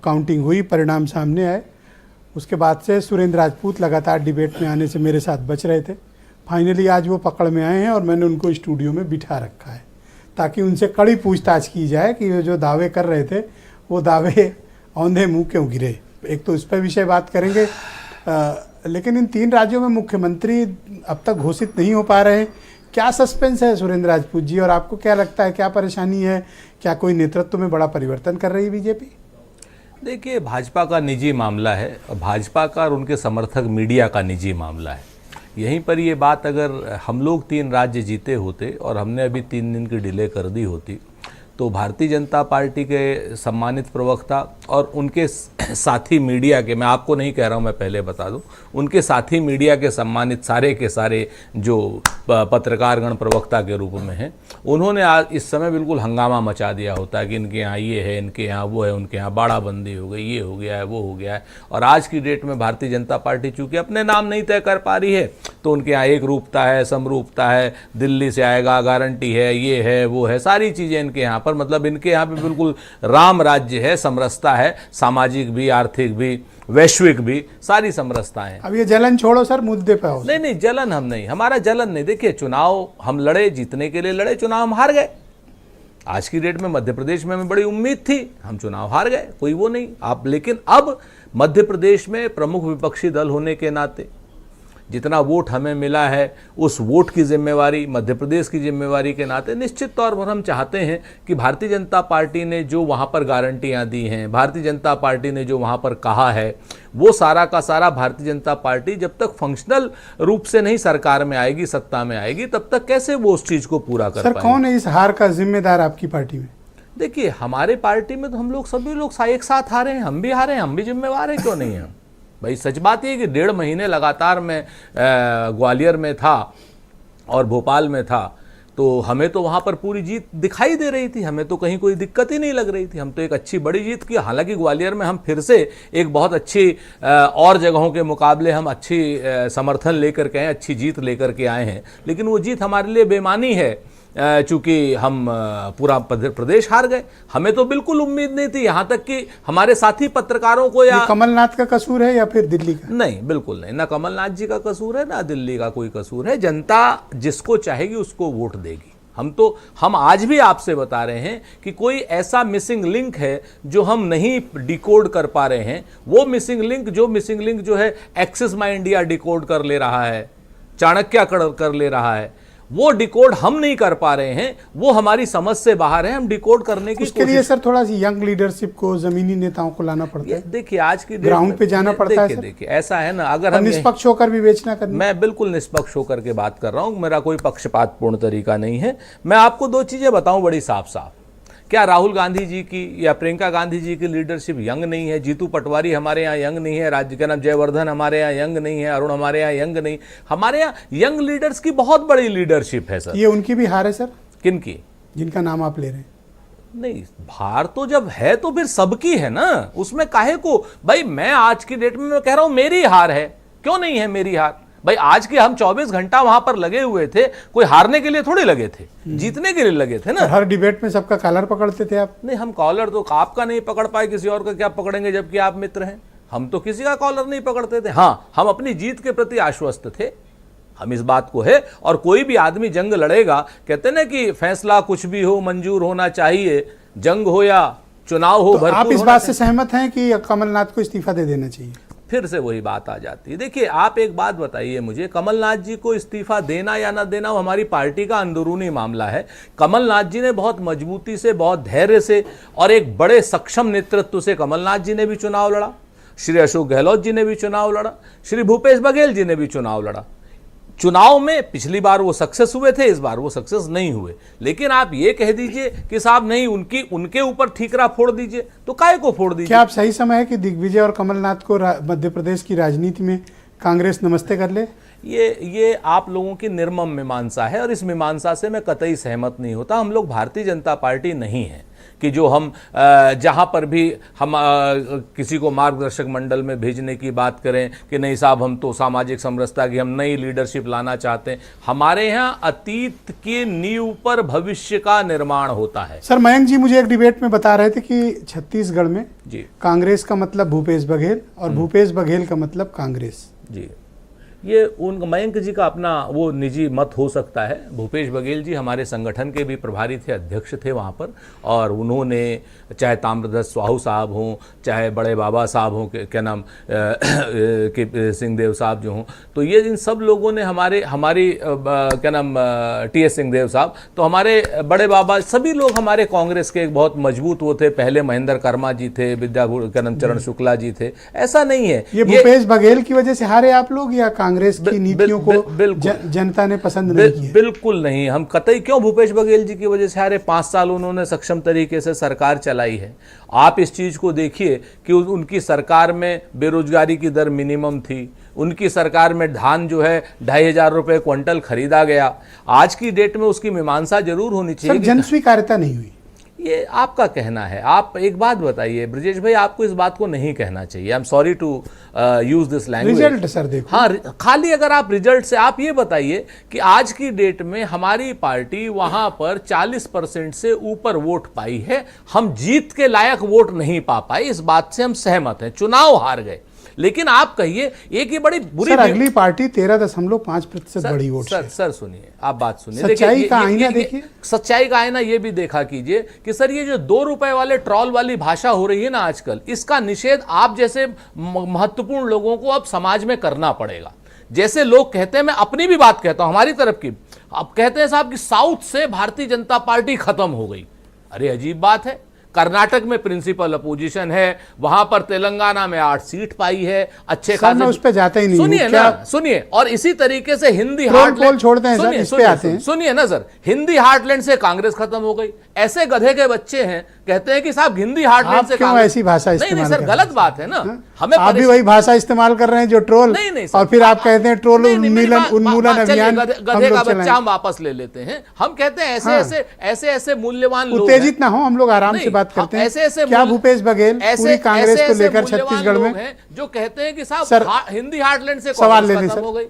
Counting हुई, परिणाम सामने आए, उसके बाद से सुरेंद्र राजपूत लगातार डिबेट में आने से मेरे साथ बच रहे थे। फाइनली आज वो पकड़ में आए हैं और मैंने उनको स्टूडियो में बिठा रखा है ताकि उनसे कड़ी पूछताछ की जाए कि वो जो दावे कर रहे थे वो दावे औंधे मुंह क्यों गिरे। एक तो इस पर विषय बात करेंगे, लेकिन इन 3 राज्यों में मुख्यमंत्री अब तक घोषित नहीं हो पा रहे हैं। क्या सस्पेंस है सुरेंद्र राजपूत जी, और आपको क्या लगता है क्या परेशानी है? क्या कोई नेतृत्व में बड़ा परिवर्तन कर रही है बीजेपी? देखिए, भाजपा का निजी मामला है और भाजपा का और उनके समर्थक मीडिया का निजी मामला है। यहीं पर ये बात अगर हम लोग 3 राज्य जीते होते और हमने अभी 3 दिन की डिले कर दी होती तो भारतीय जनता पार्टी के सम्मानित प्रवक्ता और उनके साथी मीडिया के, मैं आपको नहीं कह रहा हूं, मैं पहले बता दूं, उनके साथी मीडिया के सम्मानित सारे के सारे जो पत्रकारगण प्रवक्ता के रूप में हैं, उन्होंने आज इस समय बिल्कुल हंगामा मचा दिया होता कि इनके यहाँ ये है, इनके यहाँ वो है, उनके यहाँ बाड़ाबंदी हो गई, ये हो गया है, वो हो गया है। और आज की डेट में भारतीय जनता पार्टी चूँकि अपने नाम नहीं तय कर पा रही है तो उनके यहाँ एक रूपता है, समरूपता है, दिल्ली से आएगा, गारंटी है, ये है, वो है, सारी चीज़ें इनके यहाँ पर, मतलब इनके यहाँ पे बिल्कुल राम राज्य है, समरसता है, सामाजिक भी, आर्थिक भी, वैश्विक भी, सारी समरसताएं। अब ये जलन छोड़ो सर, मुद्दे पे आओ। नहीं, जलन हम नहीं, हमारा जलन नहीं। देखिए, चुनाव हम लड़े, जीतने के लिए लड़े, चुनाव हम हार गए। आज की डेट में मध्य प्रदेश में हमें बड़ी उम्मीद थी, हम चुनाव हार गए, कोई वो नहीं आप। लेकिन अब मध्य प्रदेश में प्रमुख विपक्षी दल होने के नाते जितना वोट हमें मिला है, उस वोट की जिम्मेवारी, मध्य प्रदेश की जिम्मेवारी के नाते निश्चित तौर पर हम चाहते हैं कि भारतीय जनता पार्टी ने जो वहाँ पर गारंटियाँ दी हैं, भारतीय जनता पार्टी ने जो वहाँ पर कहा है, वो सारा का सारा भारतीय जनता पार्टी जब तक फंक्शनल रूप से नहीं सरकार में आएगी, सत्ता में आएगी, तब तक कैसे वो उस चीज़ को पूरा कर पाएगी। सर, कौन है इस हार का जिम्मेदार आपकी पार्टी में? देखिए, हमारे पार्टी में तो हम लोग सभी लोग एक साथ हारे हैं, हम भी हारे हैं, हम भी जिम्मेवार हैं, क्यों नहीं हैं भाई। सच बात ये कि 1.5 महीने लगातार मैं ग्वालियर में था और भोपाल में था, तो हमें तो वहाँ पर पूरी जीत दिखाई दे रही थी, हमें तो कहीं कोई दिक्कत ही नहीं लग रही थी, हम तो एक अच्छी बड़ी जीत की। हालांकि ग्वालियर में हम फिर से एक बहुत अच्छी और जगहों के मुकाबले हम अच्छी समर्थन लेकर के आए, अच्छी जीत लेकर के आए हैं, लेकिन वो जीत हमारे लिए बेमानी है चूँकि हम पूरा प्रदेश हार गए। हमें तो बिल्कुल उम्मीद नहीं थी, यहाँ तक कि हमारे साथी पत्रकारों को या कमलनाथ का कसूर है या फिर दिल्ली का? नहीं, बिल्कुल नहीं, ना कमलनाथ जी का कसूर है, ना दिल्ली का कोई कसूर है। जनता जिसको चाहेगी उसको वोट देगी। हम आज भी आपसे बता रहे हैं कि कोई ऐसा मिसिंग लिंक है जो हम नहीं डिकोड कर पा रहे हैं। वो मिसिंग लिंक जो है एक्सिस माई इंडिया डिकोड कर ले रहा है, चाणक्य कर ले रहा है, वो डिकोड हम नहीं कर पा रहे हैं, वो हमारी समझ से बाहर है, हम डिकोड करने की उसके लिए सर थोड़ा सी यंग लीडरशिप को, जमीनी नेताओं को लाना पड़ता है। देखिए, आज की ग्राउंड पे जाना पड़ता है। देखिए, ऐसा है ना, अगर हम निष्पक्ष होकर विवेचना करनी, मैं बिल्कुल निष्पक्ष होकर के बात कर रहा हूं, मेरा कोई पक्षपातपूर्ण तरीका नहीं है। मैं आपको 2 चीजें बताऊं बड़ी साफ साफ। क्या राहुल गांधी जी की या प्रियंका गांधी जी की लीडरशिप यंग नहीं है? जीतू पटवारी हमारे यहाँ यंग नहीं है, राज्य का नाम जयवर्धन हमारे यहाँ यंग नहीं है, अरुण हमारे यहाँ यंग नहीं। हमारे यहाँ यंग लीडर्स की बहुत बड़ी लीडरशिप है सर। ये उनकी भी हार है सर? किनकी? जिनका नाम आप ले रहे हैं। नहीं, हार तो जब है तो फिर सबकी है ना, उसमें काहे को भाई। मैं आज की डेट में मैं कह रहा हूं मेरी हार है, क्यों नहीं है मेरी हार भाई। आज के हम 24 घंटा वहां पर लगे हुए थे, कोई हारने के लिए थोड़ी लगे थे, जीतने के लिए लगे थे ना। हर डिबेट में सबका कॉलर पकड़ते थे आप? नहीं, हम कॉलर तो आपका नहीं पकड़ पाए, किसी और का क्या पकड़ेंगे जबकि आप मित्र हैं। हम तो किसी का कॉलर नहीं पकड़ते थे। हाँ, हम अपनी जीत के प्रति आश्वस्त थे, हम इस बात को है। और कोई भी आदमी जंग लड़ेगा, कहते ना कि फैसला कुछ भी हो मंजूर होना चाहिए, जंग हो या चुनाव हो। तो आप इस बात से सहमत हैं कि कमलनाथ को इस्तीफा दे देना चाहिए? फिर से वही बात आ जाती है। देखिए, आप एक बात बताइए मुझे, कमलनाथ जी को इस्तीफा देना या ना देना वो हमारी पार्टी का अंदरूनी मामला है। कमलनाथ जी ने बहुत मजबूती से, बहुत धैर्य से और एक बड़े सक्षम नेतृत्व से कमलनाथ जी ने भी चुनाव लड़ा, श्री अशोक गहलोत जी ने भी चुनाव लड़ा, श्री भूपेश बघेल जी ने भी चुनाव लड़ा। चुनाव में पिछली बार वो सक्सेस हुए थे, इस बार वो सक्सेस नहीं हुए। लेकिन आप ये कह दीजिए कि साहब नहीं, उनके ऊपर ठीकरा फोड़ दीजिए, तो काहे को फोड़ दीजिए? क्या आप सही समय है कि दिग्विजय और कमलनाथ को मध्य प्रदेश की राजनीति में कांग्रेस नमस्ते कर ले? ये आप लोगों की निर्मम मीमांसा है और इस मीमांसा से मैं कतई सहमत नहीं होता। हम लोग भारतीय जनता पार्टी नहीं है, कि जो हम जहाँ पर भी हम किसी को मार्गदर्शक मंडल में भेजने की बात करें कि नहीं साहब हम तो सामाजिक समरसता की, हम नई लीडरशिप लाना चाहते हैं। हमारे यहाँ अतीत की नींव पर भविष्य का निर्माण होता है। सर मयंक जी मुझे एक डिबेट में बता रहे थे कि छत्तीसगढ़ में जी कांग्रेस का मतलब भूपेश बघेल और भूपेश बघेल का मतलब कांग्रेस। जी, ये उन मयंक जी का अपना वो निजी मत हो सकता है। भूपेश बघेल जी हमारे संगठन के भी प्रभारी थे, अध्यक्ष थे वहाँ पर, और उन्होंने चाहे ताम्रध्वज स्वाहू साहब हों, चाहे बड़े बाबा साहब हों, क्या नाम के सिंहदेव साहब जो हों, तो ये इन सब लोगों ने हमारी क्या नाम टी.एस. सिंहदेव साहब, तो हमारे बड़े बाबा, सभी लोग हमारे कांग्रेस के एक बहुत मजबूत वो थे। पहले महेंद्र कर्मा जी थे, क्या नाम चरण शुक्ला जी थे। ऐसा नहीं है ये भूपेश बघेल की वजह से हारे आप लोग या कांग्रेस की नीतियों को जनता ने पसंद नहीं किया? बिल्कुल नहीं, हम कतई क्यों भूपेश बघेल जी की वजह से हारे। 5 साल उन्होंने सक्षम तरीके से सरकार चलाई है। आप इस चीज को देखिए कि उनकी सरकार में बेरोजगारी की दर मिनिमम थी, उनकी सरकार में धान जो है 2,500 रुपए क्विंटल खरीदा गया। आज की डेट में उसकी मीमांसा जरूर होनी चाहिए। जन स्वीकार्यता नहीं हुई, ये आपका कहना है। आप एक बात बताइए ब्रजेश भाई, आपको इस बात को नहीं कहना चाहिए। I am sorry to use this language. Result sir देखो। हाँ, खाली अगर आप रिजल्ट से आप ये बताइए कि आज की डेट में हमारी पार्टी वहां पर 40% से ऊपर वोट पाई है। हम जीत के लायक वोट नहीं पा पाए, इस बात से हम सहमत हैं, चुनाव हार गए। लेकिन आप कहिए एक ही बड़ी बुरी सर अगली पार्टी 13.5% बड़ी वोट से। सर सुनिए, आप बात सुनिए, सच्चाई का आईना देखिए। सच्चाई का आईना ये भी देखा कीजिए कि सर ये जो 2 रुपए वाले ट्रॉल वाली भाषा हो रही है ना आजकल, इसका निषेध आप जैसे महत्वपूर्ण लोगों को अब समाज में करना पड़ेगा। जैसे लोग कहते हैं, मैं अपनी भी बात कहता हूं, हमारी तरफ की, अब कहते हैं साहब कि साउथ से भारतीय जनता पार्टी खत्म हो गई। अरे अजीब बात है, कर्नाटक में प्रिंसिपल अपोजिशन है, वहां पर तेलंगाना में 8 सीट पाई है, अच्छे खासे। उस पे जाते ही नहीं। सुनिए ना, सुनिए, और इसी तरीके से हिंदी हार्टलैंड छोड़ते हैं सर, इस पे आते हैं। सुनिए ना सर, हिंदी हार्टलैंड से कांग्रेस खत्म हो गई। ऐसे गधे के बच्चे हैं, कहते हैं कि साहब हिंदी हार्टलैंड से कांग्रेस। ऐसी भाषा इस्तेमाल नहीं सर, गलत बात है ना। हमें आप भी वही भाषा इस्तेमाल कर रहे हैं जो ट्रोल, और फिर आप कहते हैं ट्रोल उन्मूलन अभियान। गधे का बच्चा हम वापस ले लेते हैं। हम कहते हैं ऐसे मूल्यवान लोग, उत्तेजित ना हो, हम लोग आराम से बात करते हैं। ऐसे क्या भूपेश बघेल पूरी कांग्रेस को लेकर छत्तीसगढ़ में जो कहते हैं कि साहब हिंदी हार्टलैंड से सवाल ले खत्म हो गई?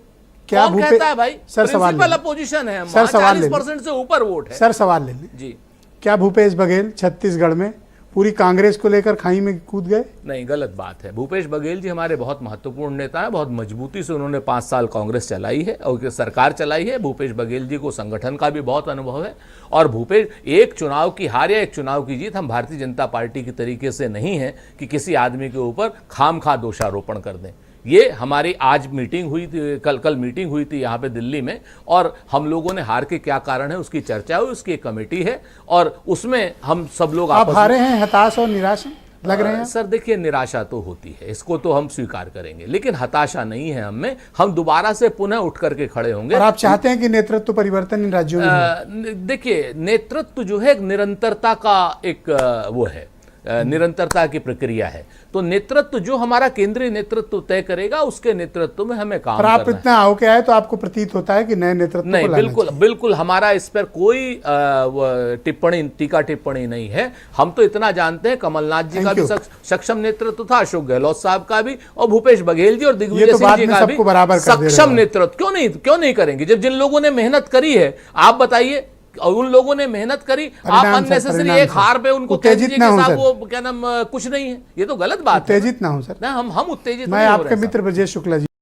क्या कौन कहता है भाई? सर सवाल प्रिंसिपल अपोजिशन है, सर 40% से ऊपर वोट है। सर सवाल ले जी, क्या भूपेश बघेल छत्तीसगढ़ में पूरी कांग्रेस को लेकर खाई में कूद गए? नहीं, गलत बात है। भूपेश बघेल जी हमारे बहुत महत्वपूर्ण नेता हैं, बहुत मजबूती से उन्होंने 5 साल कांग्रेस चलाई है और सरकार चलाई है। भूपेश बघेल जी को संगठन का भी बहुत अनुभव है, और भूपेश एक चुनाव की हार या एक चुनाव की जीत हम भारतीय जनता पार्टी की तरीके से नहीं है कि किसी आदमी के ऊपर खामखा दोषारोपण कर दें। ये हमारी आज मीटिंग हुई थी, कल मीटिंग हुई थी यहाँ पे दिल्ली में, और हम लोगों ने हार के क्या कारण है उसकी चर्चा हुई, उसकी एक कमेटी है, और उसमें हम सब लोग आप हारे हैं, हताश और निराश लग रहे हैं? सर देखिए, निराशा तो होती है, इसको तो हम स्वीकार करेंगे, लेकिन हताशा नहीं है हमें। हम दोबारा से पुनः उठ करके खड़े होंगे। और आप चाहते हैं कि नेतृत्व परिवर्तन इन राज्यों में? देखिए, नेतृत्व जो है एक निरंतरता का एक वो है, निरंतरता की प्रक्रिया है। तो नेतृत्व जो हमारा केंद्रीय नेतृत्व तय करेगा, उसके नेतृत्व में हमें काम करना है। आप इतना आओ के आए तो आपको प्रतीत होता है कि नए नेतृत्व नहीं, बिल्कुल हमारा इस पर कोई टीका टिप्पणी नहीं है। हम तो इतना जानते हैं कमलनाथ जी का भी सक्षम नेतृत्व था, अशोक गहलोत साहब का भी, और भूपेश बघेल जी और दिग्विजय सिंह जी का भी सक्षम नेतृत्व। क्यों नहीं करेंगे? जब जिन लोगों ने मेहनत करी है, आप बताइए, और उन लोगों ने मेहनत करी, आप अननेसेसरी एक हार पे उनको कह दीजिए कि साहब वो क्या नाम कुछ नहीं है। ये तो गलत बात है। उत्तेजित ना हो सर। ना, हम उत्तेजित मैं आपके मित्र ब्रजेश शुक्ला जी